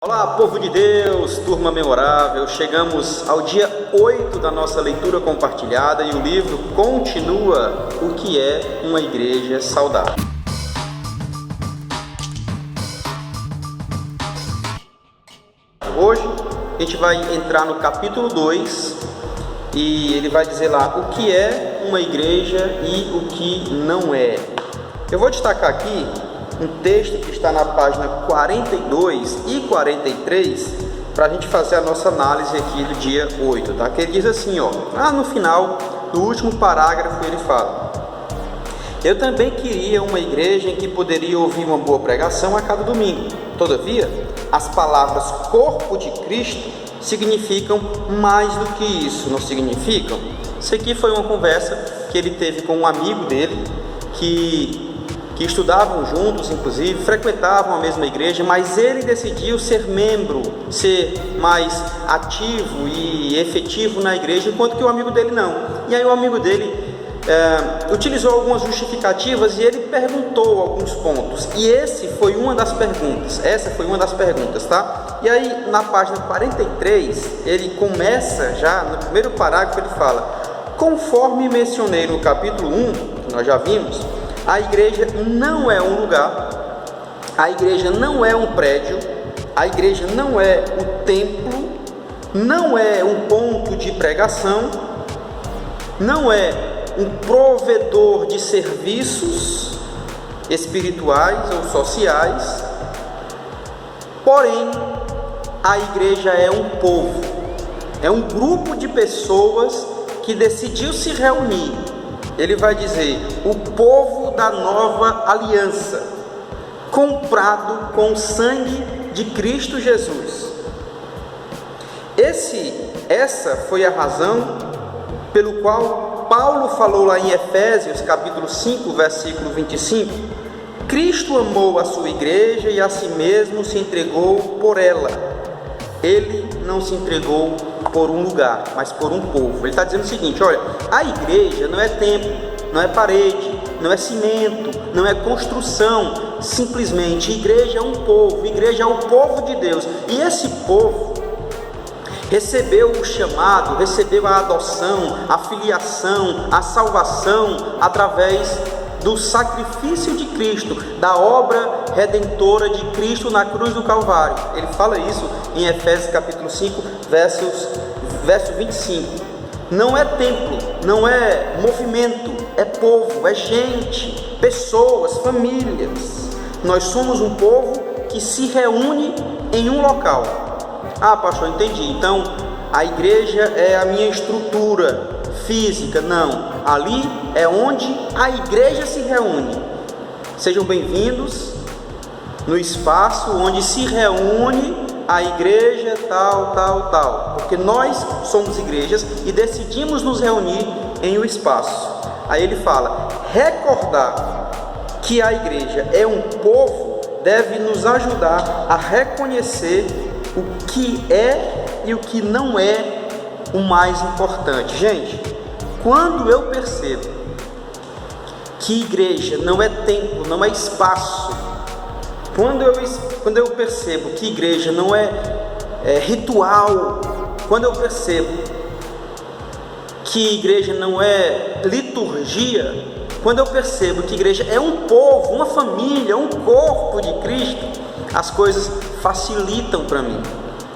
Olá, povo de Deus, turma memorável, chegamos ao dia 8 da nossa leitura compartilhada e o livro continua o que é uma igreja saudável. Hoje a gente vai entrar no capítulo 2 e ele vai dizer lá o que é uma igreja e o que não é. Eu vou destacar aqui um texto que está na página 42 e 43 para a gente fazer a nossa análise aqui do dia 8, tá? Que ele diz assim, lá no final do último parágrafo ele fala: eu também queria uma igreja em que poderia ouvir uma boa pregação a cada domingo. Todavia, as palavras corpo de Cristo significam mais do que isso, não significam? Isso aqui foi uma conversa que ele teve com um amigo dele que estudavam juntos, inclusive, frequentavam a mesma igreja, mas ele decidiu ser membro, ser mais ativo e efetivo na igreja, enquanto que o amigo dele não. E aí o amigo dele utilizou algumas justificativas e ele perguntou alguns pontos. E essa foi uma das perguntas, tá? E aí na página 43, ele começa já, no primeiro parágrafo ele fala: conforme mencionei no capítulo 1, que nós já vimos, a igreja não é um lugar, a igreja não é um prédio, a igreja não é o templo, não é um ponto de pregação, não é um provedor de serviços espirituais ou sociais. Porém, a igreja é um povo, é um grupo de pessoas que decidiu se reunir. Ele vai dizer: o povo da nova aliança, comprado com o sangue de Cristo Jesus. Essa foi a razão pelo qual Paulo falou lá em Efésios capítulo 5, versículo 25: Cristo amou a sua igreja e a si mesmo se entregou por ela. Ele não se entregou por um lugar, mas por um povo. Ele está dizendo o seguinte: olha, a igreja não é templo, não é parede, não é cimento, não é construção. Simplesmente, igreja é um povo, igreja é o povo de Deus. E esse povo recebeu o chamado, recebeu a adoção, a filiação, a salvação através do sacrifício de Cristo, da obra redentora de Cristo na cruz do Calvário. Ele fala isso em Efésios capítulo 5, verso 25. Não é templo, não é movimento, é povo, é gente, pessoas, famílias. Nós somos um povo que se reúne em um local. Ah, pastor, entendi. Então, a igreja é a minha estrutura física. Não, ali é onde a igreja se reúne. Sejam bem-vindos no espaço onde se reúne a igreja tal, porque nós somos igrejas e decidimos nos reunir em um espaço. Aí ele fala: recordar que a igreja é um povo deve nos ajudar a reconhecer o que é e o que não é o mais importante. Gente, quando eu percebo que igreja não é tempo, não é espaço, quando eu percebo que igreja não é ritual, quando eu percebo que igreja não é liturgia, quando eu percebo que igreja é um povo, uma família, um corpo de Cristo, as coisas facilitam para mim.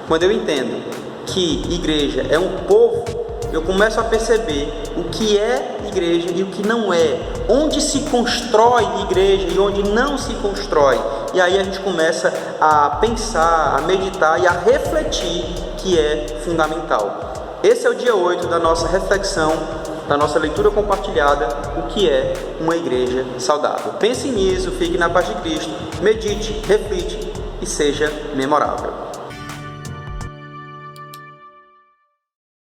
Quando eu entendo que igreja é um povo, eu começo a perceber o que é igreja e o que não é, onde se constrói igreja e onde não se constrói. E aí a gente começa a pensar, a meditar e a refletir, que é fundamental. Esse é o dia 8 da nossa reflexão, da nossa leitura compartilhada, o que é uma igreja saudável. Pense nisso, fique na paz de Cristo, medite, reflite e seja memorável.